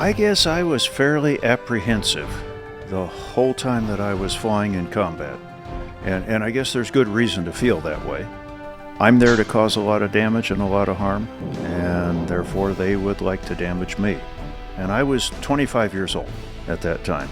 I guess I was fairly apprehensive the whole time that I was flying in combat. And I guess there's good reason to feel that way. I'm there to cause a lot of damage and a lot of harm, and therefore they would like to damage me. And I was 25 years old at that time.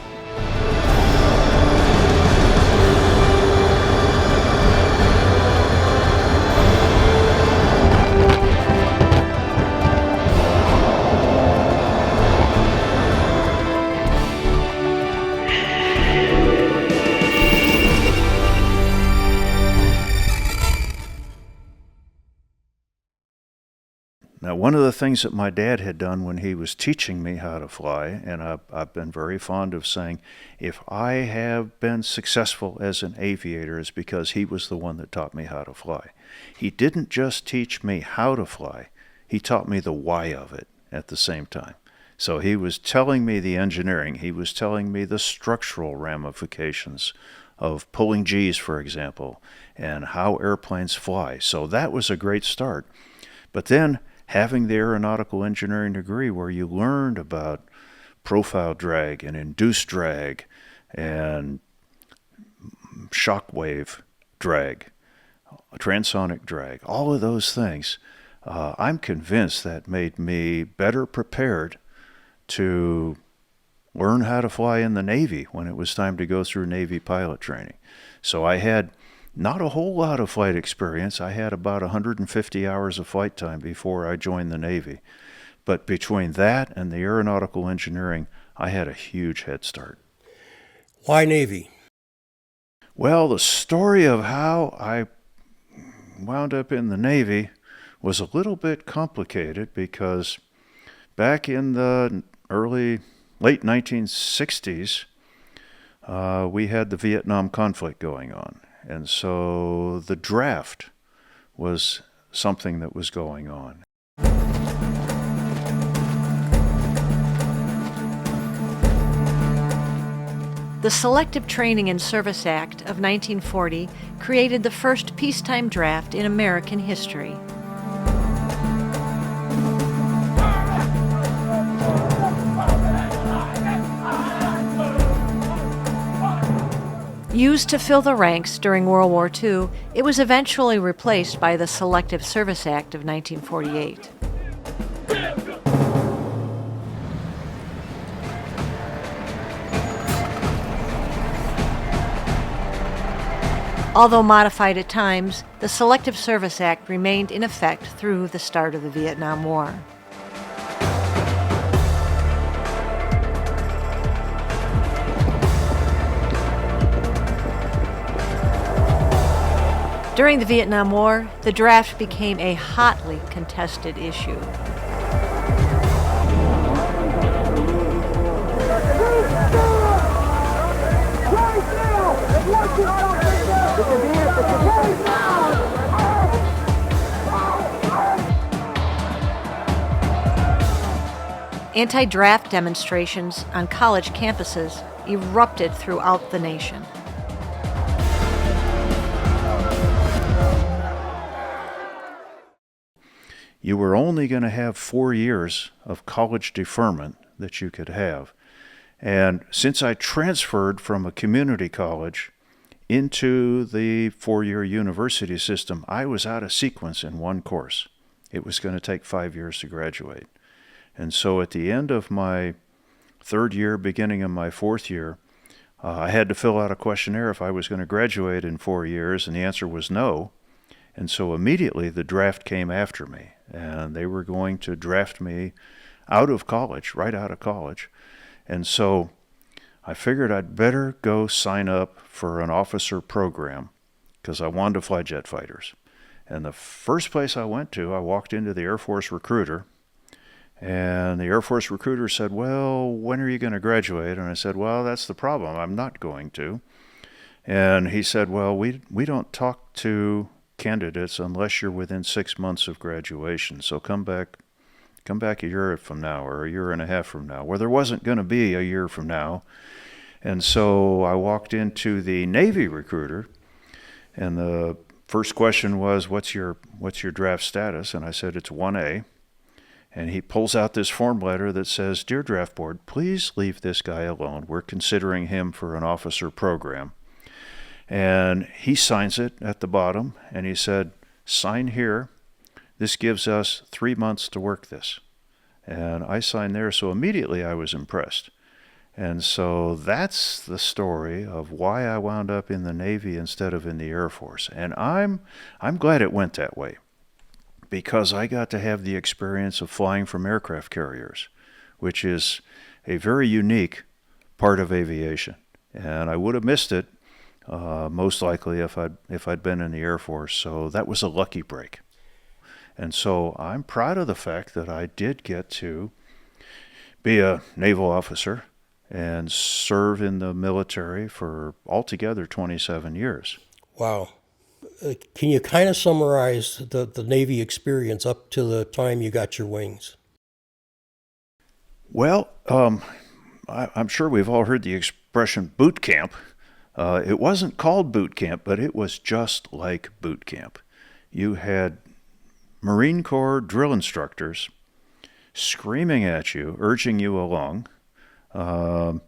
Now, one of the things that my dad had done when he was teaching me how to fly, and I've been very fond of saying, if I have been successful as an aviator, it's because he was the one that taught me how to fly. He didn't just teach me how to fly, he taught me the why of it at the same time. So he was telling me the engineering, he was telling me the structural ramifications of pulling G's, for example, and how airplanes fly. So that was a great start. But then, having the aeronautical engineering degree where you learned about profile drag and induced drag and shockwave drag, transonic drag, all of those things, I'm convinced that made me better prepared to learn how to fly in the Navy when it was time to go through Navy pilot training. So I had not a whole lot of flight experience. I had about 150 hours of flight time before I joined the Navy. But between that and the aeronautical engineering, I had a huge head start. Why Navy? Well, the story of how I wound up in the Navy was a little bit complicated because back in the late 1960s, we had the Vietnam conflict going on. And so the draft was something that was going on. The Selective Training and Service Act of 1940 created the first peacetime draft in American history. Used to fill the ranks during World War II, it was eventually replaced by the Selective Service Act of 1948. Although modified at times, the Selective Service Act remained in effect through the start of the Vietnam War. During the Vietnam War, the draft became a hotly contested issue. Anti-draft demonstrations on college campuses erupted throughout the nation. You were only going to have 4 years of college deferment that you could have. And since I transferred from a community college into the 4-year university system, I was out of sequence in one course. It was going to take 5 years to graduate. And so at the end of my 3rd year, beginning of my 4th year, I had to fill out a questionnaire if I was going to graduate in 4 years, and the answer was no. And so immediately the draft came after me, and they were going to draft me out of college, right out of college. And so I figured I'd better go sign up for an officer program because I wanted to fly jet fighters. And the first place I went to, I walked into the Air Force recruiter, and the Air Force recruiter said, "Well, when are you going to graduate?" And I said, "Well, that's the problem. I'm not going to." And he said, "Well, we don't talk to candidates unless you're within 6 months of graduation. So come back a year from now or a year and a half from now." Well, there wasn't going to be a year from now. And so I walked into the Navy recruiter, and the first question was, what's your draft status? And I said, it's 1A. And he pulls out this form letter that says, "Dear Draft Board, please leave this guy alone. We're considering him for an officer program." And he signs it at the bottom, and he said, "Sign here. This gives us 3 months to work this." And I signed there, so immediately I was impressed. And so that's the story of why I wound up in the Navy instead of in the Air Force. And I'm glad it went that way, because I got to have the experience of flying from aircraft carriers, which is a very unique part of aviation. And I would have missed it, most likely, if I'd been in the Air Force. So that was a lucky break. And so I'm proud of the fact that I did get to be a naval officer and serve in the military for altogether 27 years. Wow. Can you kind of summarize the Navy experience up to the time you got your wings? Well, I'm sure we've all heard the expression boot camp. It wasn't called boot camp, but it was just like boot camp. You had Marine Corps drill instructors screaming at you, urging you along. And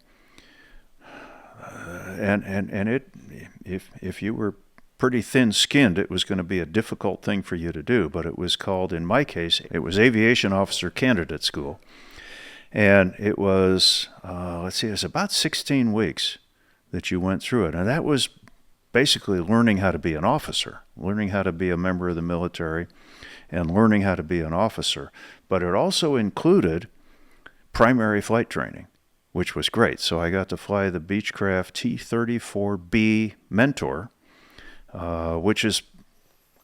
if you were pretty thin-skinned, it was going to be a difficult thing for you to do. But it was called, in my case, it was Aviation Officer Candidate School. And it was, it was about 16 weeks that you went through it. And that was basically learning how to be an officer, learning how to be a member of the military, and learning how to be an officer. But it also included primary flight training, which was great. So I got to fly the Beechcraft T-34B Mentor, which is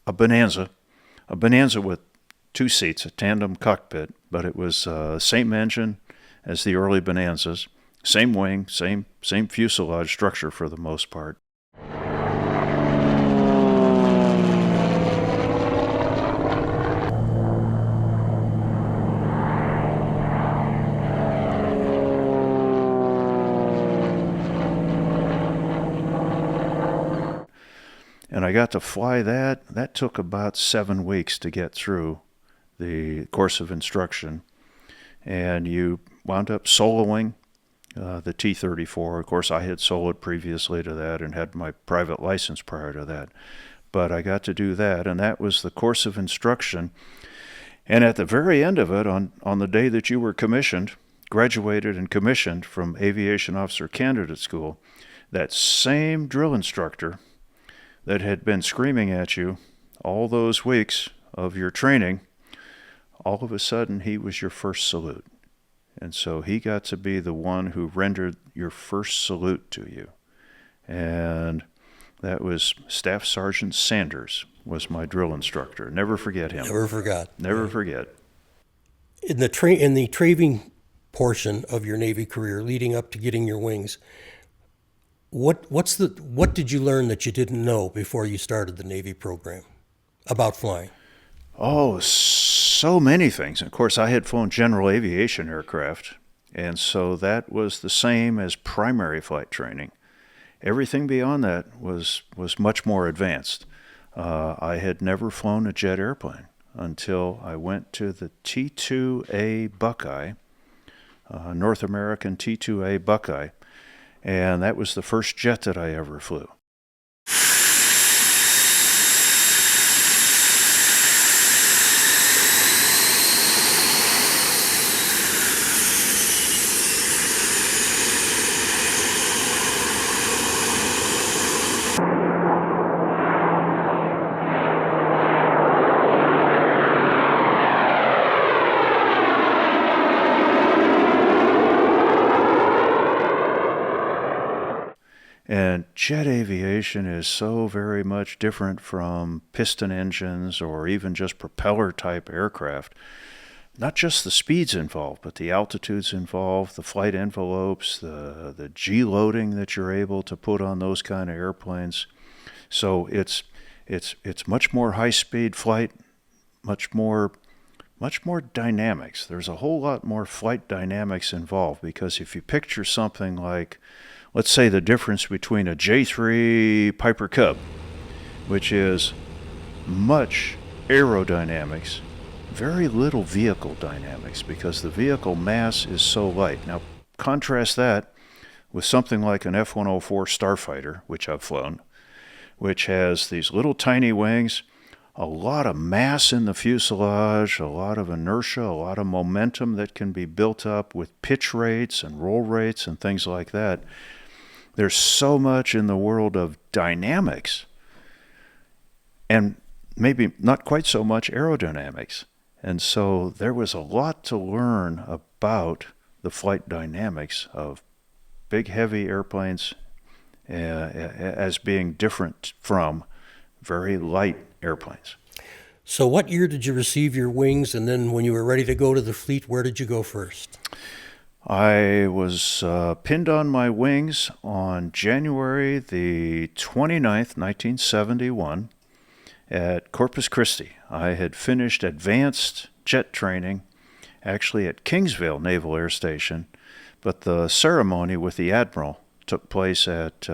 a Bonanza with 2 seats, a tandem cockpit, but it was same engine as the early Bonanzas, same wing, same fuselage structure for the most part. And I got to fly that. That took about 7 weeks to get through the course of instruction. And you wound up soloing the T-34. Of course, I had soloed previously to that and had my private license prior to that. But I got to do that, and that was the course of instruction. And at the very end of it, on the day that you were commissioned, graduated and commissioned from Aviation Officer Candidate School, that same drill instructor that had been screaming at you all those weeks of your training, all of a sudden he was your first salute. And so he got to be the one who rendered your first salute to you. And that was Staff Sergeant Sanders was my drill instructor. Never forget him. Never forgot. Never forget. In the training portion of your Navy career, leading up to getting your wings, what did you learn that you didn't know before you started the Navy program about flying? Oh, so many things. Of course, I had flown general aviation aircraft, and so that was the same as primary flight training. Everything beyond that was much more advanced. I had never flown a jet airplane until I went to the T-2A Buckeye, North American T-2A Buckeye, and that was the first jet that I ever flew. And jet aviation is so very much different from piston engines or even just propeller-type aircraft. Not just the speeds involved, but the altitudes involved, the flight envelopes, the G-loading that you're able to put on those kind of airplanes. So it's much more high-speed flight, much more dynamics. There's a whole lot more flight dynamics involved, because if you picture something like, let's say, the difference between a J3 Piper Cub, which is much aerodynamics very little vehicle dynamics because the vehicle mass is so light. Now, contrast that with something like an F-104 Starfighter, which I've flown, which has these little tiny wings, a lot of mass in the fuselage, a lot of inertia, a lot of momentum that can be built up with pitch rates and roll rates and things like that. There's so much in the world of dynamics and maybe not quite so much aerodynamics. And so there was a lot to learn about the flight dynamics of big, heavy airplanes as being different from very light airplanes. So what year did you receive your wings, and then when you were ready to go to the fleet, where did you go first? I was pinned on my wings on January the 29th, 1971 at Corpus Christi. I had finished advanced jet training actually at Kingsville Naval Air Station, but the ceremony with the Admiral took place at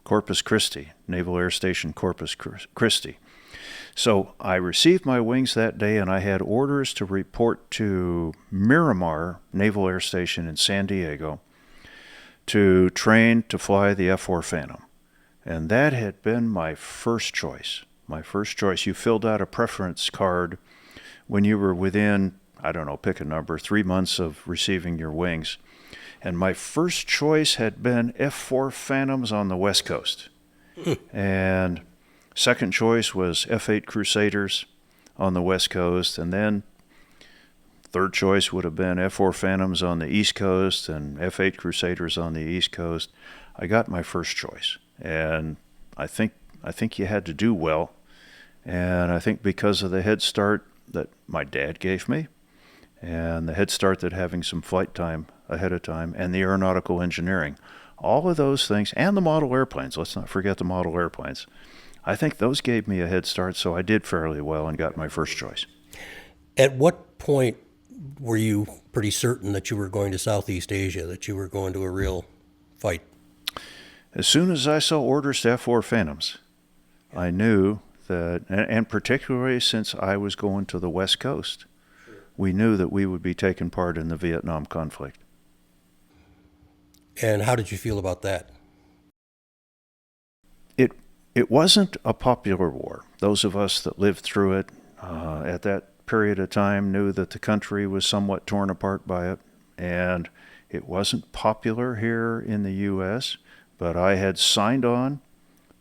Corpus Christi, Naval Air Station Corpus Christi. So I received my wings that day, and I had orders to report to Miramar Naval Air Station in San Diego to train to fly the F-4 Phantom. And that had been my first choice. My first choice. You filled out a preference card when you were within, I don't know, pick a number, 3 months of receiving your wings. And my first choice had been F-4 Phantoms on the West Coast. And second choice was F-8 Crusaders on the West Coast. And then third choice would have been F-4 Phantoms on the East Coast and F-8 Crusaders on the East Coast. I got my first choice. And I think you had to do well. And I think because of the head start that my dad gave me, and the head start that having some flight time ahead of time, and the aeronautical engineering, all of those things, and the model airplanes, let's not forget the model airplanes, I think those gave me a head start, so I did fairly well and got my first choice. At what point were you pretty certain that you were going to Southeast Asia, that you were going to a real fight? As soon as I saw orders to F-4 Phantoms, I knew that, and particularly since I was going to the West Coast, we knew that we would be taking part in the Vietnam conflict. And how did you feel about that? It wasn't a popular war. Those of us that lived through it at that period of time knew that the country was somewhat torn apart by it, and it wasn't popular here in the U.S., but I had signed on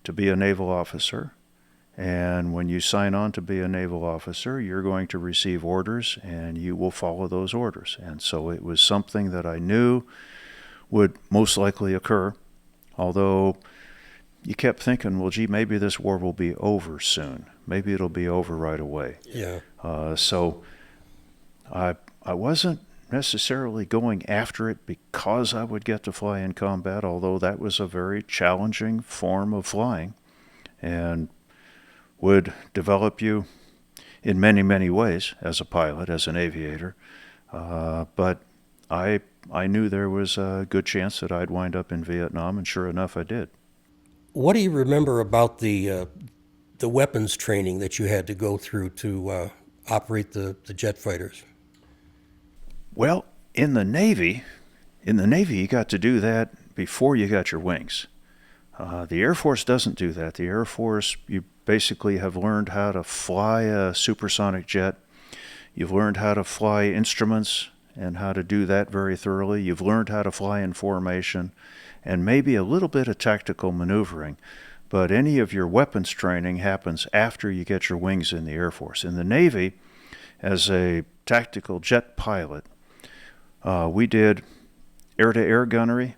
to be a naval officer. And when you sign on to be a naval officer, you're going to receive orders, and you will follow those orders. And so it was something that I knew would most likely occur, although you kept thinking, well, gee, maybe this war will be over soon. Maybe it'll be over right away. Yeah. So I wasn't necessarily going after it because I would get to fly in combat, although that was a very challenging form of flying and would develop you in many, many ways as a pilot, as an aviator. But I knew there was a good chance that I'd wind up in Vietnam, and sure enough, I did. What do you remember about the weapons training that you had to go through to operate the jet fighters? Well, in the Navy, you got to do that before you got your wings. The Air Force doesn't do that. The Air Force, you basically have learned how to fly a supersonic jet. You've learned how to fly instruments and how to do that very thoroughly. You've learned how to fly in formation and maybe a little bit of tactical maneuvering. But any of your weapons training happens after you get your wings in the Air Force. In the Navy, as a tactical jet pilot, we did air-to-air gunnery.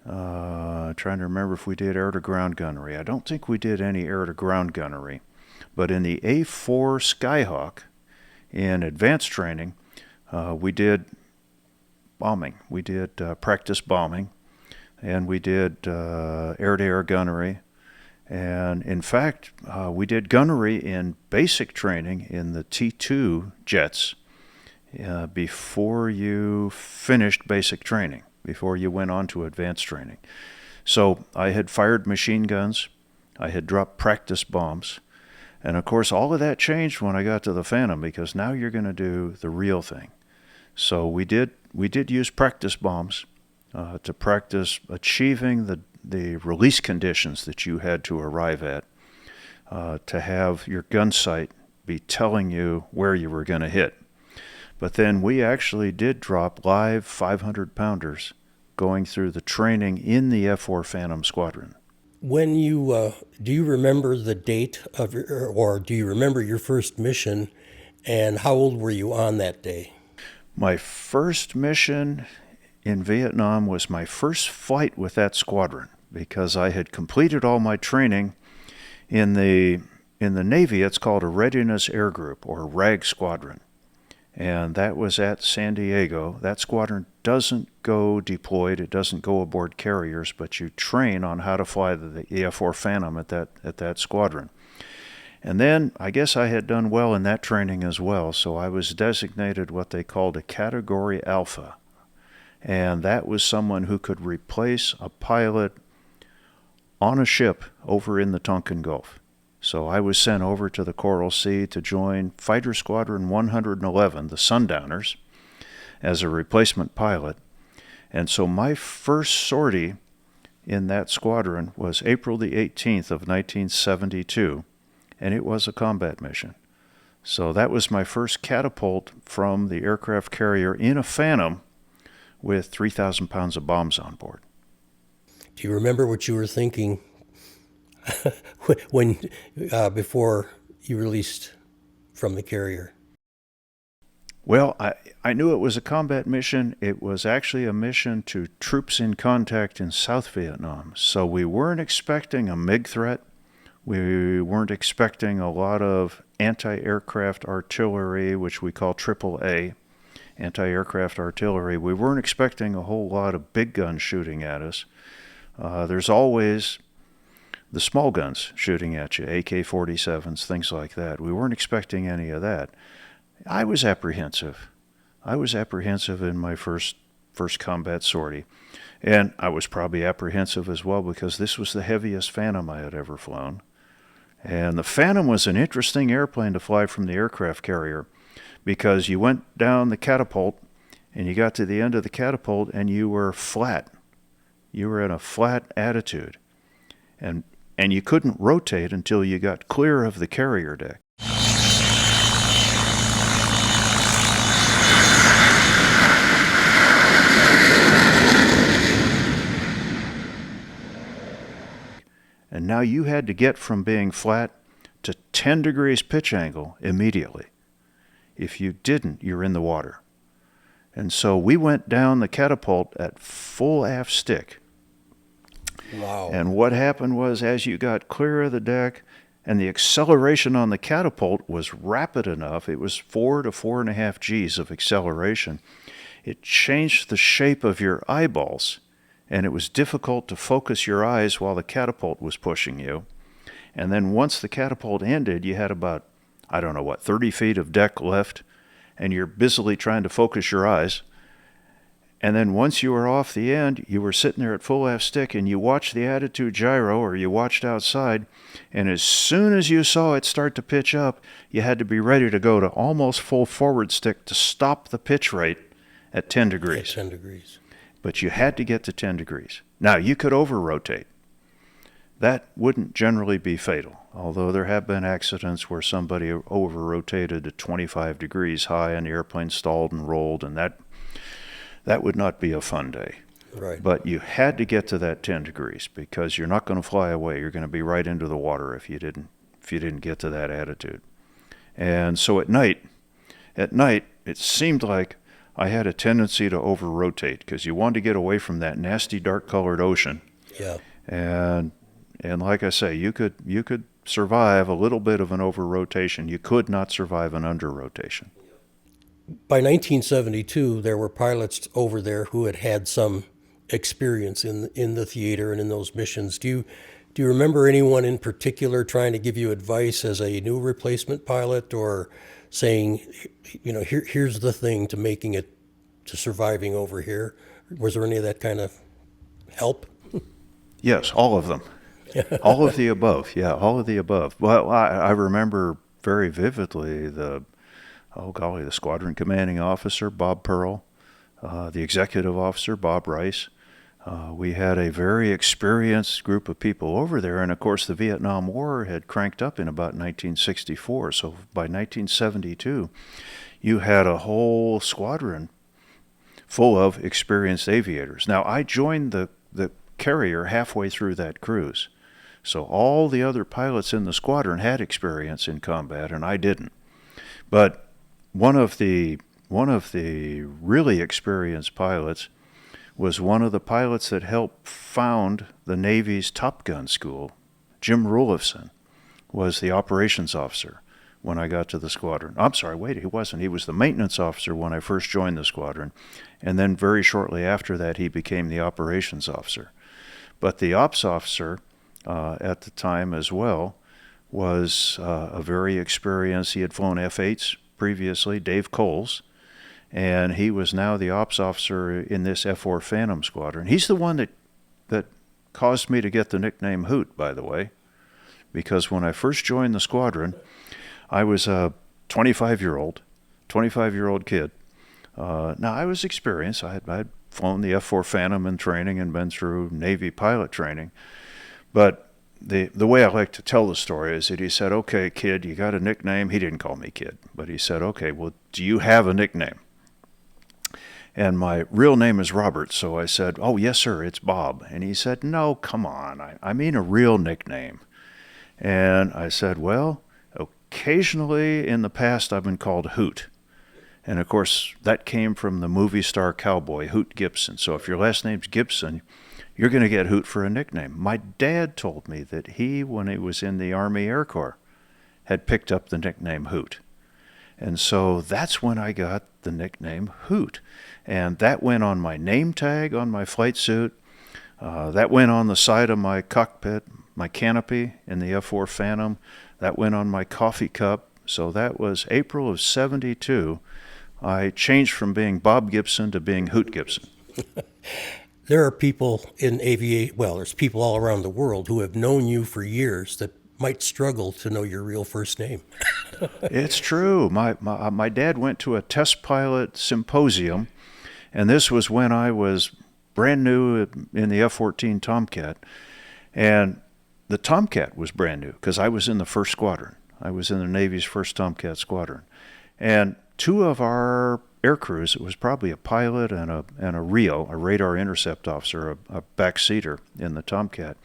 Trying to remember if we did air-to-ground gunnery. I don't think we did any air-to-ground gunnery. But in the A4 Skyhawk, in advanced training, we did bombing. We did practice bombing, and we did air-to-air gunnery. And in fact, we did gunnery in basic training in the T2 jets before you finished basic training, before you went on to advanced training. So I had fired machine guns, I had dropped practice bombs, And of course, all of that changed when I got to the Phantom, because now you're going to do the real thing. So we did use practice bombs to practice achieving the release conditions that you had to arrive at, to have your gun sight be telling you where you were going to hit. But then we actually did drop live 500-pounders going through the training in the F-4 Phantom Squadron. When you do you remember the date of or do you remember your first mission, and how old were you on that day? My first mission in Vietnam was my first flight with that squadron, because I had completed all my training in the Navy. It's called a Readiness Air Group, or RAG Squadron, and that was at San Diego. That squadron doesn't go deployed, it doesn't go aboard carriers, but you train on how to fly the F-4 Phantom at that squadron. And then I guess I had done well in that training as well, so I was designated what they called a Category Alpha, and that was someone who could replace a pilot on a ship over in the Tonkin Gulf. So I was sent over to the Coral Sea to join Fighter Squadron 111, the Sundowners, as a replacement pilot. And so my first sortie in that squadron was April the 18th of 1972, and it was a combat mission. So that was my first catapult from the aircraft carrier in a Phantom with 3,000 pounds of bombs on board. Do you remember what you were thinking when before you released from the carrier? Well, I knew it was a combat mission. It was actually a mission to troops in contact in South Vietnam. So we weren't expecting a MiG threat. We weren't expecting a lot of anti-aircraft artillery, which we call AAA, anti-aircraft artillery. We weren't expecting a whole lot of big guns shooting at us. There's always the small guns shooting at you, AK-47s, things like that. We weren't expecting any of that. I was apprehensive. I was apprehensive in my first combat sortie. And I was probably apprehensive as well because this was the heaviest Phantom I had ever flown. And the Phantom was an interesting airplane to fly from the aircraft carrier, because you went down the catapult and you got to the end of the catapult and you were flat. You were in a flat attitude. And you couldn't rotate until you got clear of the carrier deck. And now you had to get from being flat to 10 degrees pitch angle immediately. If you didn't, you're in the water. And so we went down the catapult at full aft stick. Wow. And what happened was, as you got clear of the deck, and the acceleration on the catapult was rapid enough, it was 4 to 4.5 Gs of acceleration, it changed the shape of your eyeballs, and it was difficult to focus your eyes while the catapult was pushing you. And then once the catapult ended, you had about, 30 feet of deck left, and you're busily trying to focus your eyes. And then once you were off the end, you were sitting there at full aft stick, and you watched the attitude gyro, or you watched outside, and as soon as you saw it start to pitch up, you had to be ready to go to almost full forward stick to stop the pitch rate at 10 degrees. At 10 degrees. But you had to get to 10 degrees. Now, you could over-rotate. That wouldn't generally be fatal, although there have been accidents where somebody over-rotated to 25 degrees high and the airplane stalled and rolled, and that would not be a fun day. Right. But you had to get to that 10 degrees because you're not going to fly away. You're going to be right into the water if you didn't get to that attitude. And so at night, it seemed like I had a tendency to over-rotate because you wanted to get away from that nasty dark-colored ocean. Yeah. And like I say, you could survive a little bit of an over-rotation. You could not survive an under-rotation. By 1972, there were pilots over there who had had some experience in the theater and in those missions. Do you remember anyone in particular trying to give you advice as a new replacement pilot, or saying, here's the thing to making it, to surviving over here? Was there any of that kind of help? Yes, all of them. All of the above, yeah, all of the above. Well, I remember very vividly the squadron commanding officer, Bob Pearl, the executive officer, Bob Rice. We had a very experienced group of people over there, and of course the Vietnam War had cranked up in about 1964, so by 1972 you had a whole squadron full of experienced aviators. Now, I joined the carrier halfway through that cruise, so all the other pilots in the squadron had experience in combat, and I didn't. But one of the really experienced pilots was one of the pilots that helped found the Navy's Top Gun school. Jim Rulifson was the operations officer when I got to the squadron. I'm sorry, wait, he wasn't. He was the maintenance officer when I first joined the squadron, and then very shortly after that he became the operations officer. But the ops officer at the time as well was a very experienced, he had flown F-8s previously, Dave Coles, and he was now the ops officer in this F-4 Phantom squadron. He's the one that caused me to get the nickname Hoot, by the way, because when I first joined the squadron, I was a 25-year-old kid. Now, I was experienced. I'd flown the F-4 Phantom in training and been through Navy pilot training. But the way I like to tell the story is that he said, "Okay, kid, you got a nickname?" He didn't call me kid, but he said, "Okay, well, do you have a nickname?" And my real name is Robert, so I said, "Oh, yes, sir, it's Bob." And he said, "No, come on, I mean a real nickname." And I said, "Well, occasionally in the past I've been called Hoot." And of course, that came from the movie star cowboy, Hoot Gibson. So if your last name's Gibson, you're going to get Hoot for a nickname. My dad told me that he, when he was in the Army Air Corps, had picked up the nickname Hoot. And so that's when I got the nickname Hoot. And that went on my name tag on my flight suit. That went on the side of my cockpit, my canopy in the F-4 Phantom. That went on my coffee cup. So that was April of '72. I changed from being Bob Gibson to being Hoot Gibson. There are people in aviation, well, there's people all around the world who have known you for years that might struggle to know your real first name. It's true. My dad went to a test pilot symposium, and this was when I was brand new in the F-14 Tomcat. And the Tomcat was brand new because I was in the first squadron. I was in the Navy's first Tomcat squadron. And two of our air crews, it was probably a pilot and a RIO, a radar intercept officer, a backseater in the Tomcat,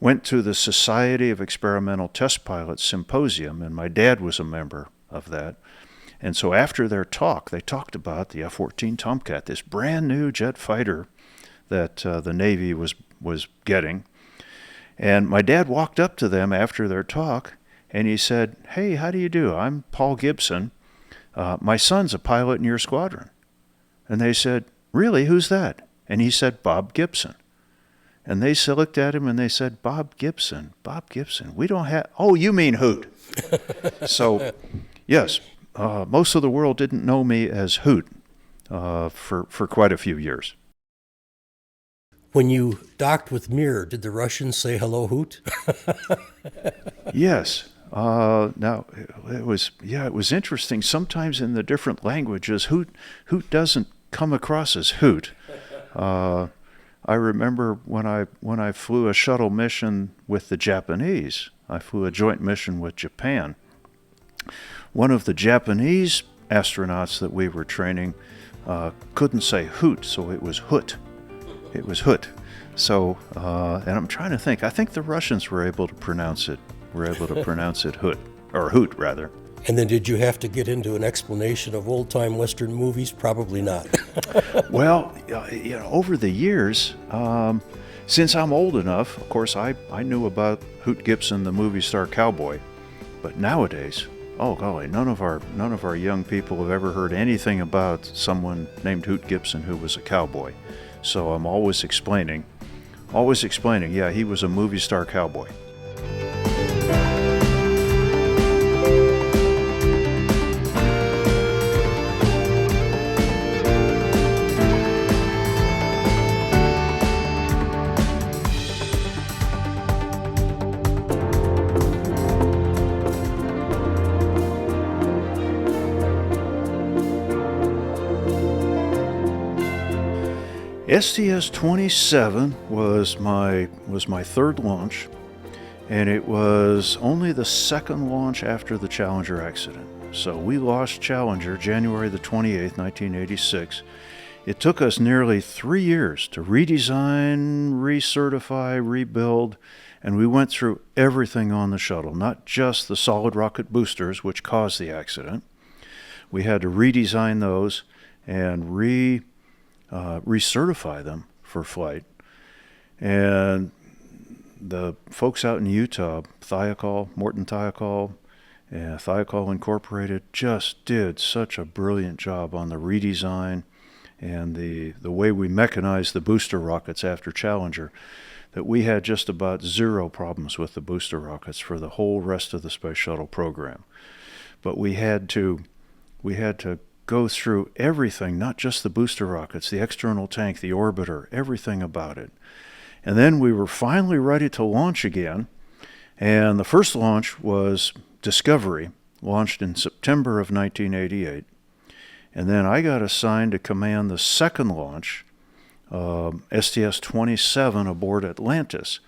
went to the Society of Experimental Test Pilots Symposium, and my dad was a member of that. And so after their talk, they talked about the F-14 Tomcat, this brand new jet fighter that the Navy was getting. And my dad walked up to them after their talk, and he said, "Hey, how do you do? I'm Paul Gibson. My son's a pilot in your squadron." And they said, "Really? Who's that?" And he said, "Bob Gibson." And they looked at him and they said, Bob Gibson, we don't have, oh, you mean Hoot." So, yes, most of the world didn't know me as Hoot for quite a few years. When you docked with Mir, did the Russians say hello, Hoot? Yes. Now, it was interesting. Sometimes in the different languages, Hoot doesn't come across as Hoot. I remember when I flew a shuttle mission with the Japanese. I flew a joint mission with Japan. One of the Japanese astronauts that we were training couldn't say Hoot, so it was Hoot. It was Hoot. So, and I'm trying to think. I think the Russians were able to pronounce it. Hoot, or Hoot rather. And then did you have to get into an explanation of old-time Western movies? Probably not. Well, over the years, since I'm old enough, of course, I knew about Hoot Gibson, the movie star cowboy. But nowadays, oh golly, none of our young people have ever heard anything about someone named Hoot Gibson who was a cowboy. So I'm always explaining. Yeah, he was a movie star cowboy. STS-27 was my third launch, and it was only the second launch after the Challenger accident. So we lost Challenger January the 28th, 1986. It took us nearly 3 years to redesign, recertify, rebuild, and we went through everything on the shuttle, not just the solid rocket boosters, which caused the accident. We had to redesign those and recertify them for flight. And the folks out in Utah, Morton Thiokol, and Thiokol Incorporated, just did such a brilliant job on the redesign and the way we mechanized the booster rockets after Challenger, that we had just about zero problems with the booster rockets for the whole rest of the Space Shuttle program. But we had to go through everything, not just the booster rockets, the external tank, the orbiter, everything about it. And then we were finally ready to launch again. And the first launch was Discovery, launched in September of 1988. And then I got assigned to command the second launch, STS-27 aboard Atlantis.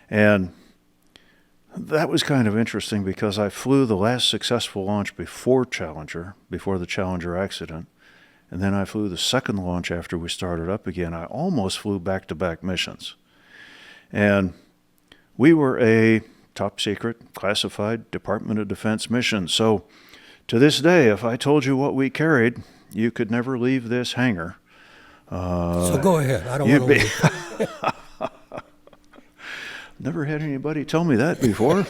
And that was kind of interesting because I flew the last successful launch before the Challenger accident. And then I flew the second launch after we started up again. I almost flew back-to-back missions. And we were a top-secret, classified Department of Defense mission. So to this day, if I told you what we carried, you could never leave this hangar. So go ahead. I don't want to leave. Never had anybody tell me that before.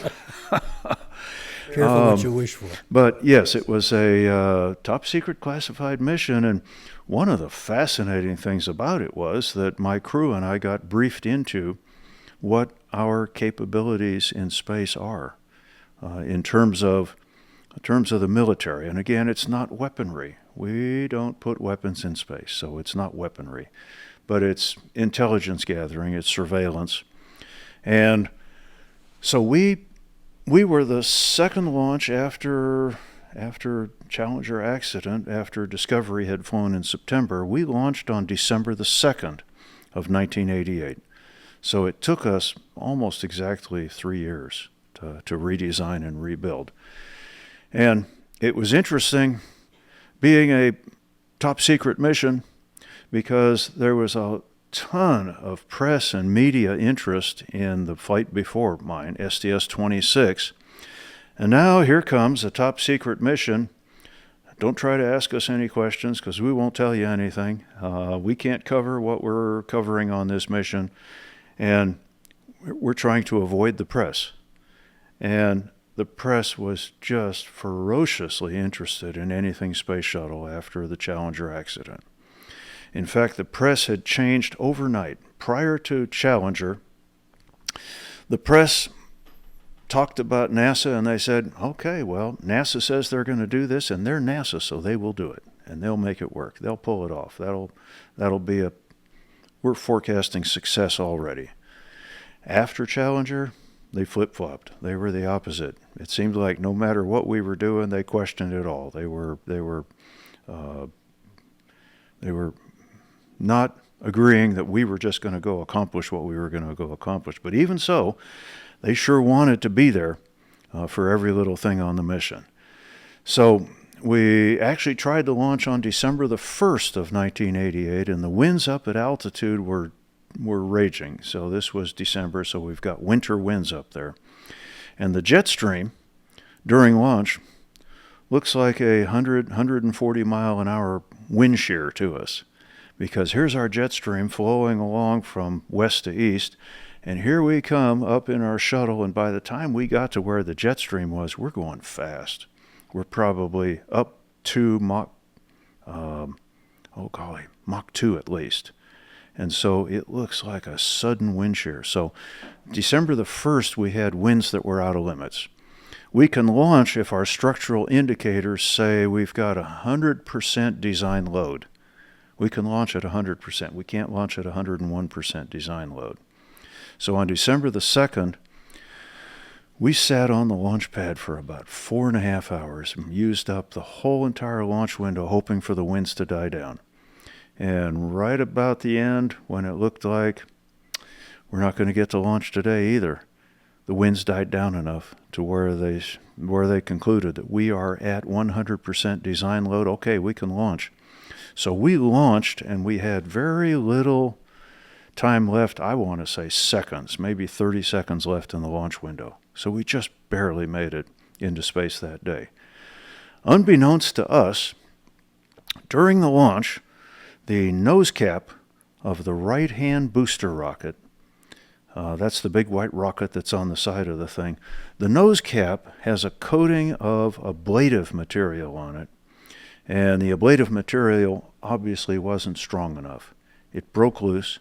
Careful what you wish for. But yes, it was a top-secret classified mission, and one of the fascinating things about it was that my crew and I got briefed into what our capabilities in space are in terms of the military. And again, it's not weaponry. We don't put weapons in space, so it's not weaponry. But it's intelligence gathering, it's surveillance. And so we were the second launch after Challenger accident, after Discovery had flown in September. We launched on December the 2nd of 1988. So it took us almost exactly 3 years to redesign and rebuild. And it was interesting being a top secret mission because there was a ton of press and media interest in the flight before mine, STS-26. And now here comes a top secret mission. Don't try to ask us any questions because we won't tell you anything. We can't cover what we're covering on this mission. And we're trying to avoid the press. And the press was just ferociously interested in anything Space Shuttle after the Challenger accident. In fact, the press had changed overnight. Prior to Challenger, the press talked about NASA and they said, okay, well, NASA says they're going to do this and they're NASA, so they will do it and they'll make it work. They'll pull it off. That'll be we're forecasting success already. After Challenger, they flip-flopped. They were the opposite. It seemed like no matter what we were doing, they questioned it all. They were not agreeing that we were just going to go accomplish what we were going to go accomplish. But even so, they sure wanted to be there for every little thing on the mission. So we actually tried to launch on December the 1st of 1988, and the winds up at altitude were raging. So this was December, so we've got winter winds up there. And the jet stream during launch looks like 140 mile an hour wind shear to us, because here's our jet stream flowing along from west to east, and here we come up in our shuttle, and by the time we got to where the jet stream was, we're going fast. We're probably up to Mach 2 at least. And so it looks like a sudden wind shear. So December the 1st, we had winds that were out of limits. We can launch if our structural indicators say we've got 100% design load. We can launch at 100%. We can't launch at 101% design load. So on December the 2nd, we sat on the launch pad for about 4.5 hours and used up the whole entire launch window hoping for the winds to die down. And right about the end, when it looked like we're not going to get to launch today either, the winds died down enough to where they concluded that we are at 100% design load. Okay, we can launch. So we launched, and we had very little time left. I want to say seconds, maybe 30 seconds left in the launch window. So we just barely made it into space that day. Unbeknownst to us, during the launch, the nose cap of the right-hand booster rocket, that's the big white rocket that's on the side of the thing, the nose cap has a coating of ablative material on it, and the ablative material obviously wasn't strong enough. It broke loose,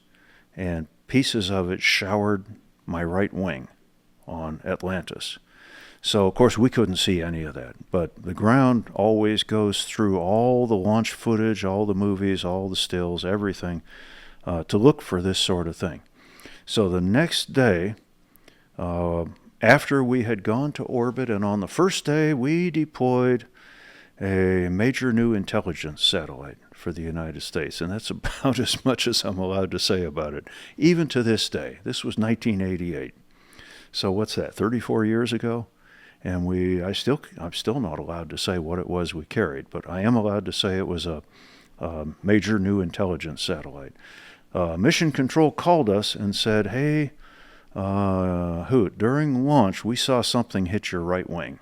and pieces of it showered my right wing on Atlantis. So, of course, we couldn't see any of that. But the ground always goes through all the launch footage, all the movies, all the stills, everything, to look for this sort of thing. So the next day, after we had gone to orbit, and on the first day, we deployed a major new intelligence satellite for the United States. And that's about as much as I'm allowed to say about it, even to this day. This was 1988. So what's that, 34 years ago? And I'm still not allowed to say what it was we carried, but I am allowed to say it was a major new intelligence satellite. Mission Control called us and said, hey, Hoot, during launch we saw something hit your right wing.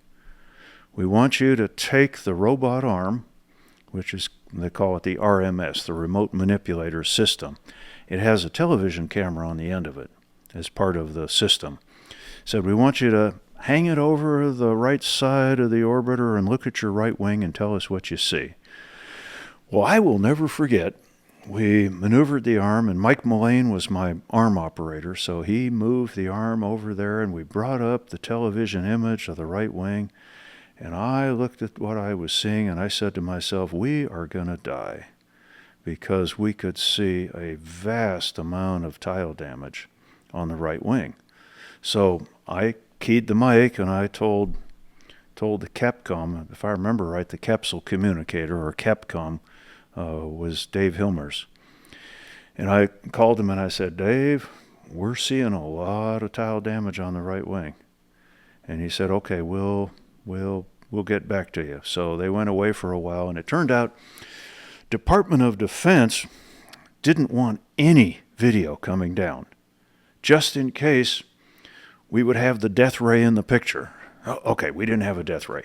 We want you to take the robot arm, which is, they call it the RMS, the Remote Manipulator System. It has a television camera on the end of it as part of the system. Said, we want you to hang it over the right side of the orbiter and look at your right wing and tell us what you see. Well, I will never forget, we maneuvered the arm, and Mike Mullane was my arm operator, so he moved the arm over there, and we brought up the television image of the right wing, and I looked at what I was seeing, and I said to myself, we are going to die, because we could see a vast amount of tile damage on the right wing. So I keyed the mic, and I told the Capcom, if I remember right, the capsule communicator, or Capcom, was Dave Hilmers. And I called him and I said, Dave, we're seeing a lot of tile damage on the right wing. And he said, okay, we'll get back to you. So they went away for a while, and it turned out Department of Defense didn't want any video coming down, just in case we would have the death ray in the picture. Okay, we didn't have a death ray.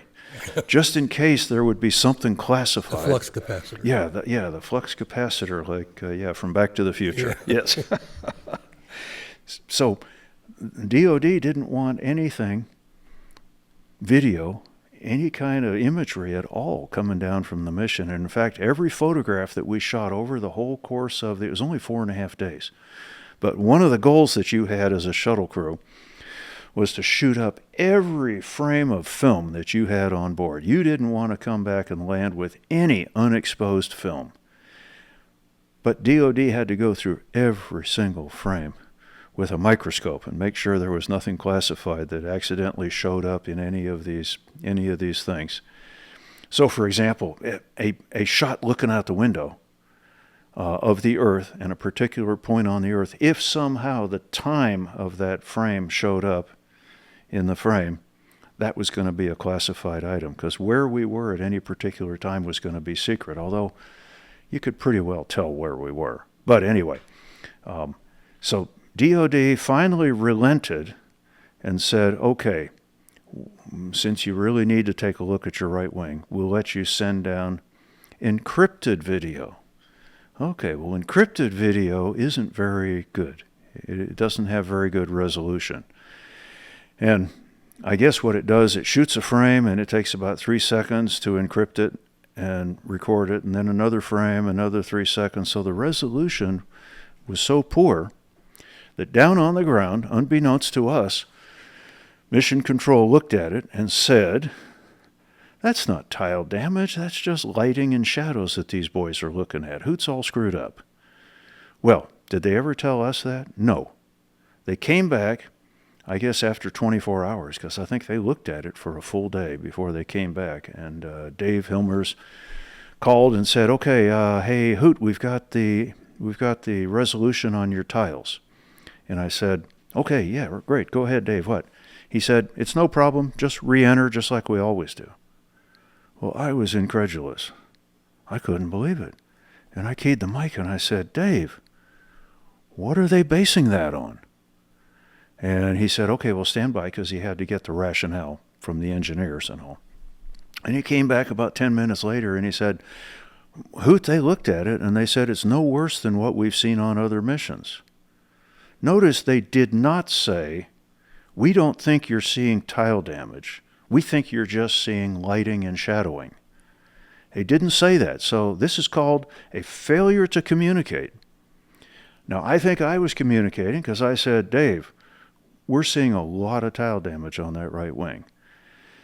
Just in case there would be something classified. The flux capacitor. Yeah, the flux capacitor, like, from Back to the Future. Yeah. Yes. So DOD didn't want anything, video, any kind of imagery at all coming down from the mission. And in fact, every photograph that we shot over the whole course of it was only 4.5 days. But one of the goals that you had as a shuttle crew was to shoot up every frame of film that you had on board. You didn't want to come back and land with any unexposed film. But DOD had to go through every single frame with a microscope and make sure there was nothing classified that accidentally showed up in any of these things. So, for example, a shot looking out the window of the Earth and a particular point on the Earth, if somehow the time of that frame showed up in the frame, that was going to be a classified item, because where we were at any particular time was going to be secret, although you could pretty well tell where we were. But anyway, so DOD finally relented and said, okay, since you really need to take a look at your right wing, we'll let you send down encrypted video. Okay, well, encrypted video isn't very good. It doesn't have very good resolution. And I guess what it does, it shoots a frame, and it takes about 3 seconds to encrypt it and record it, and then another frame, another 3 seconds. So the resolution was so poor that down on the ground, unbeknownst to us, Mission Control looked at it and said, that's not tile damage, that's just lighting and shadows that these boys are looking at. Hoot's all screwed up. Well, did they ever tell us that? No. They came back, I guess after 24 hours, because I think they looked at it for a full day before they came back. And Dave Hilmers called and said, "Okay, hey Hoot, we've got the resolution on your tiles." And I said, "Okay, yeah, great. Go ahead, Dave. What?" He said, "It's no problem. Just re-enter just like we always do." Well, I was incredulous. I couldn't believe it. And I keyed the mic and I said, "Dave, what are they basing that on?" And he said, "Okay, well, stand by," because he had to get the rationale from the engineers and all. And he came back about 10 minutes later and he said, "Hoot, they looked at it and they said it's no worse than what we've seen on other missions." Notice they did not say, "We don't think you're seeing tile damage. We think you're just seeing lighting and shadowing." They didn't say that. So this is called a failure to communicate. Now, I think I was communicating because I said, "Dave, we're seeing a lot of tile damage on that right wing."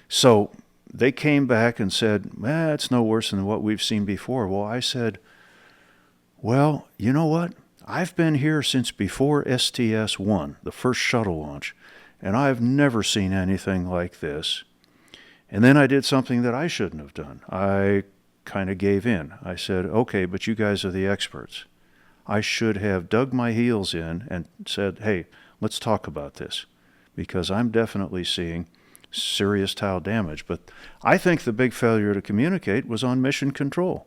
So they came back and said, "It's no worse than what we've seen before." Well, I said, "Well, you know what? I've been here since before STS-1, the first shuttle launch, and I've never seen anything like this." And then I did something that I shouldn't have done. I kind of gave in. I said, "Okay, but you guys are the experts." I should have dug my heels in and said, "Hey, let's talk about this," because I'm definitely seeing serious tile damage. But I think the big failure to communicate was on mission control.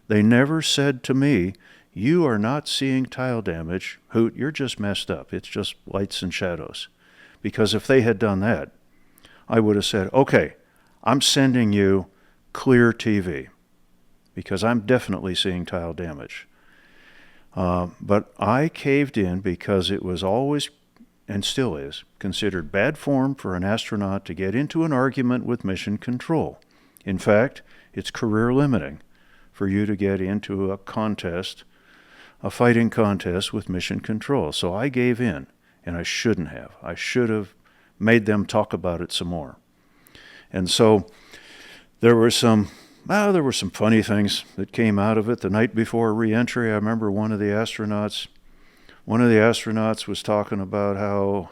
They never said to me, "You are not seeing tile damage. Hoot, you're just messed up. It's just lights and shadows." Because if they had done that, I would have said, "Okay, I'm sending you clear TV because I'm definitely seeing tile damage." But I caved in because it was always, and still is, considered bad form for an astronaut to get into an argument with mission control. In fact, it's career limiting for you to get into a contest, a fighting contest with mission control. So I gave in, and I shouldn't have. I should have made them talk about it some more. And so there were some funny things that came out of it. The night before re-entry, I remember one of the astronauts was talking about how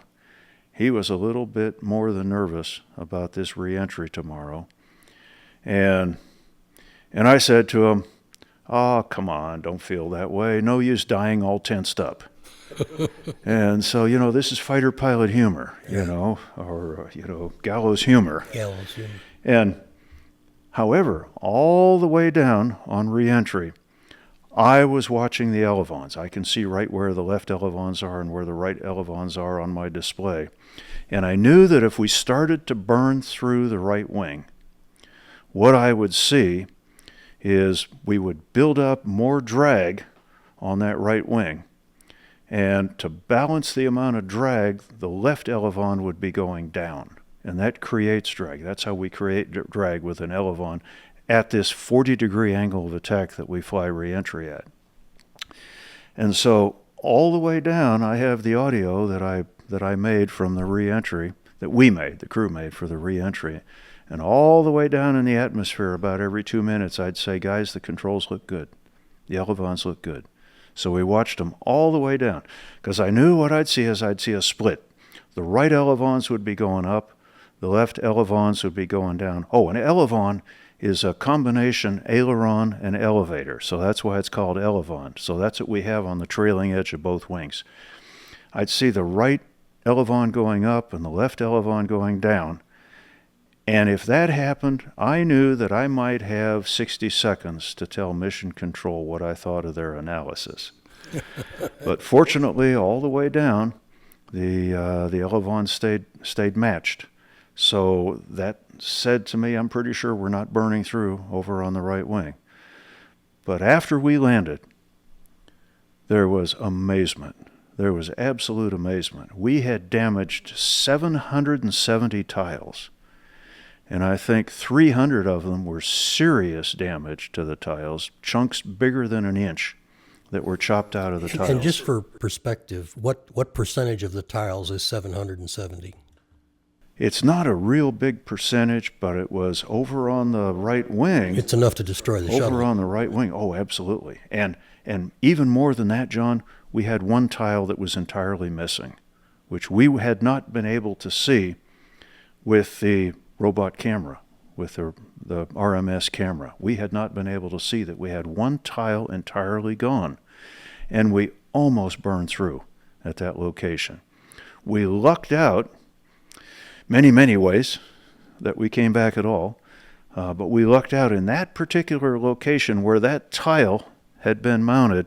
he was a little bit more than nervous about this re-entry tomorrow. And I said to him, "Oh, come on, don't feel that way. No use dying all tensed up." And so, this is fighter pilot humor, or gallows humor. Gallows humor. And however, all the way down on re-entry, I was watching the elevons. I can see right where the left elevons are and where the right elevons are on my display. And I knew that if we started to burn through the right wing, what I would see is we would build up more drag on that right wing. And to balance the amount of drag, the left elevon would be going down. And that creates drag. That's how we create drag with an elevon at this 40-degree angle of attack that we fly re-entry at. And so all the way down, I have the audio that I made from the re-entry, that we made, the crew made for the re-entry. And all the way down in the atmosphere, about every 2 minutes, I'd say, "Guys, the controls look good. The elevons look good." So we watched them all the way down, because I knew what I'd see is I'd see a split. The right elevons would be going up, the left elevons would be going down. Oh, an elevon is a combination aileron and elevator, so that's why it's called elevon. So that's what we have on the trailing edge of both wings. I'd see the right elevon going up and the left elevon going down. And if that happened, I knew that I might have 60 seconds to tell Mission Control what I thought of their analysis. But fortunately, all the way down, the elevons stayed matched. So that said to me, I'm pretty sure we're not burning through over on the right wing. But after we landed, there was amazement. There was absolute amazement. We had damaged 770 tiles. And I think 300 of them were serious damage to the tiles, chunks bigger than an inch that were chopped out of the tiles. And just for perspective, what percentage of the tiles is 770? It's not a real big percentage, but it was over on the right wing. It's enough to destroy the shuttle. Over on the right wing, oh, absolutely. And even more than that, John, we had one tile that was entirely missing, which we had not been able to see with the robot camera, with the RMS camera. We had not been able to see that we had one tile entirely gone, and we almost burned through at that location. We lucked out many, many ways that we came back at all, but we lucked out in that particular location where that tile had been mounted.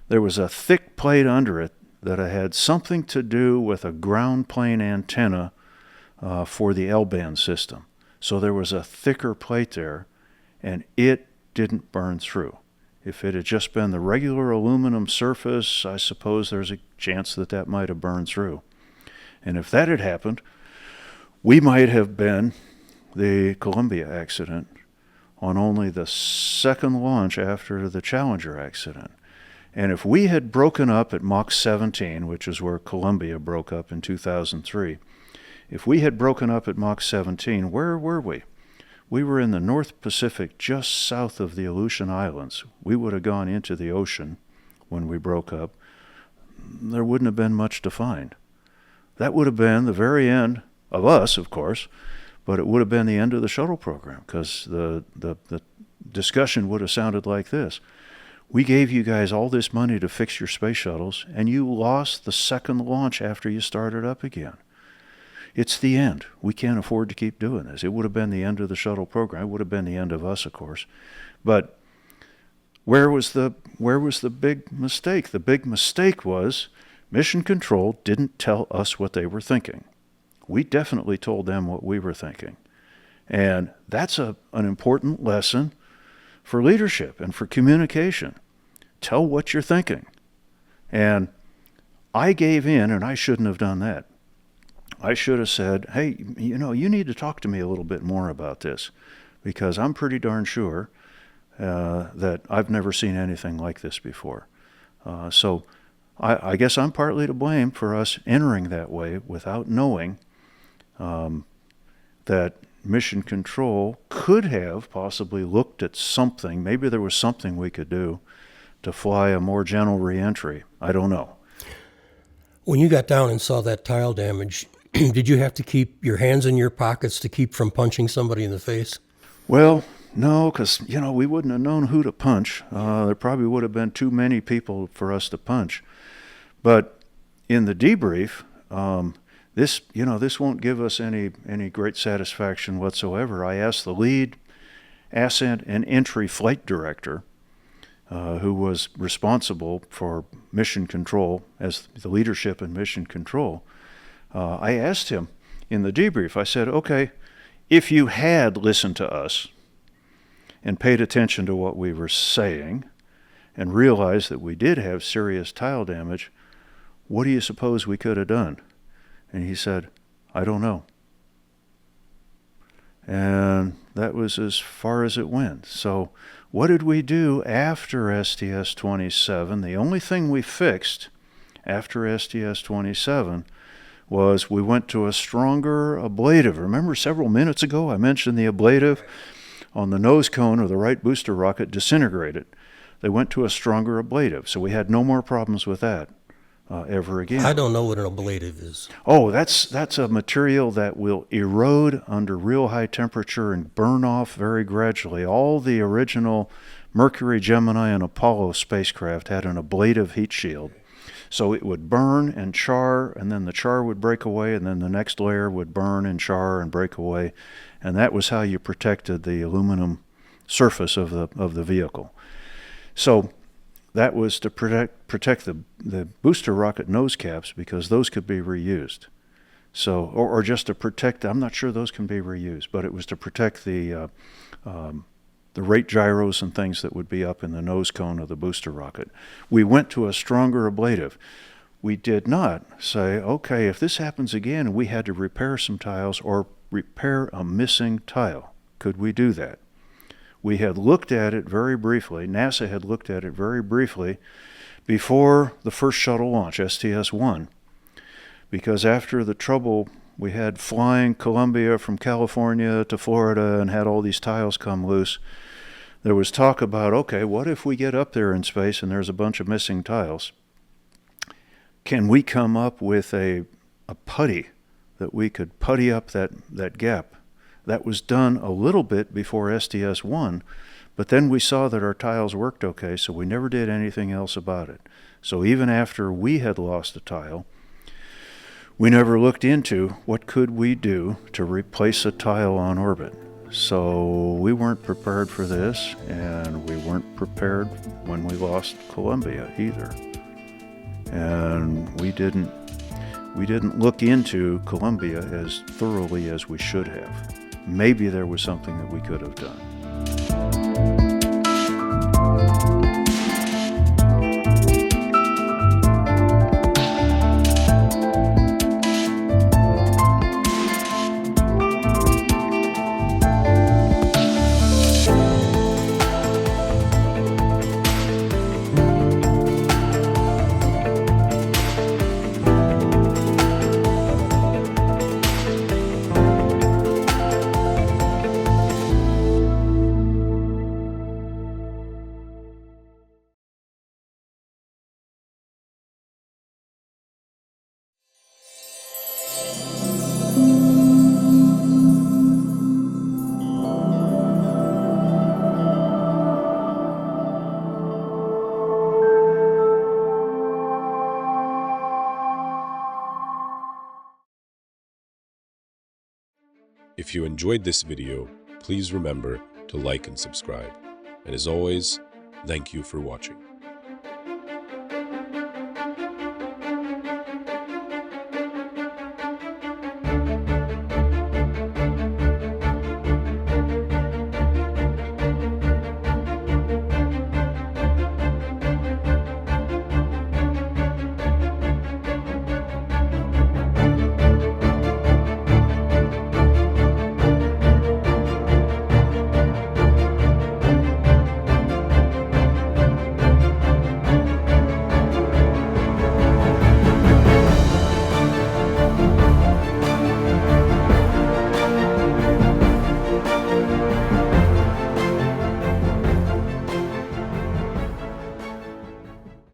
There was a thick plate under it that had something to do with a ground plane antenna for the L-band system. So there was a thicker plate there, and it didn't burn through. If it had just been the regular aluminum surface, I suppose there's a chance that that might have burned through. And if that had happened, we might have been the Columbia accident on only the second launch after the Challenger accident. And if we had broken up at Mach 17, which is where Columbia broke up in 2003, if we had broken up at Mach 17, where were we? We were in the North Pacific, just south of the Aleutian Islands. We would have gone into the ocean when we broke up. There wouldn't have been much to find. That would have been the very end of us, of course, but it would have been the end of the shuttle program, because the discussion would have sounded like this. We gave you guys all this money to fix your space shuttles, and you lost the second launch after you started up again. It's the end. We can't afford to keep doing this. It would have been the end of the shuttle program. It would have been the end of us, of course. But where was the big mistake? The big mistake was Mission Control didn't tell us what they were thinking. We definitely told them what we were thinking. And that's an important lesson for leadership and for communication. Tell what you're thinking. And I gave in, and I shouldn't have done that. I should have said, hey, you need to talk to me a little bit more about this, because I'm pretty darn sure that I've never seen anything like this before. So I guess I'm partly to blame for us entering that way without knowing that Mission Control could have possibly looked at something. Maybe there was something we could do to fly a more gentle reentry. I don't know. When you got down and saw that tile damage, did you have to keep your hands in your pockets to keep from punching somebody in the face? Well, no, because, we wouldn't have known who to punch. There probably would have been too many people for us to punch. But in the debrief, this won't give us any great satisfaction whatsoever. I asked the lead ascent and entry flight director, who was responsible for mission control as the leadership in mission control. I asked him in the debrief, I said, okay, if you had listened to us and paid attention to what we were saying and realized that we did have serious tile damage, what do you suppose we could have done? And he said, I don't know. And that was as far as it went. So what did we do after STS-27? The only thing we fixed after STS-27 was we went to a stronger ablative. Remember several minutes ago I mentioned the ablative on the nose cone of the right booster rocket disintegrated. They went to a stronger ablative, so we had no more problems with that ever again. I don't know what an ablative is. Oh, that's a material that will erode under real high temperature and burn off very gradually. All the original Mercury, Gemini, and Apollo spacecraft had an ablative heat shield. So it would burn and char, and then the char would break away, and then the next layer would burn and char and break away. And that was how you protected the aluminum surface of the vehicle. So that was to protect the booster rocket nose caps, because those could be reused. So, or just to protect, I'm not sure those can be reused, but it was to protect the rate gyros and things that would be up in the nose cone of the booster rocket. We went to a stronger ablative. We did not say, okay, if this happens again and we had to repair some tiles or repair a missing tile, could we do that? We had looked at it very briefly. NASA had looked at it very briefly before the first shuttle launch, STS-1, because after the trouble we had flying Columbia from California to Florida and had all these tiles come loose, there was talk about, okay, what if we get up there in space and there's a bunch of missing tiles? Can we come up with a putty that we could putty up that gap, That was done a little bit before STS-1, but then we saw that our tiles worked okay, so we never did anything else about it. So even after we had lost a tile, we never looked into what could we do to replace a tile on orbit. So we weren't prepared for this, and we weren't prepared when we lost Columbia either. And we didn't look into Columbia as thoroughly as we should have. Maybe there was something that we could have done. If you enjoyed this video, please remember to like and subscribe. And as always, thank you for watching.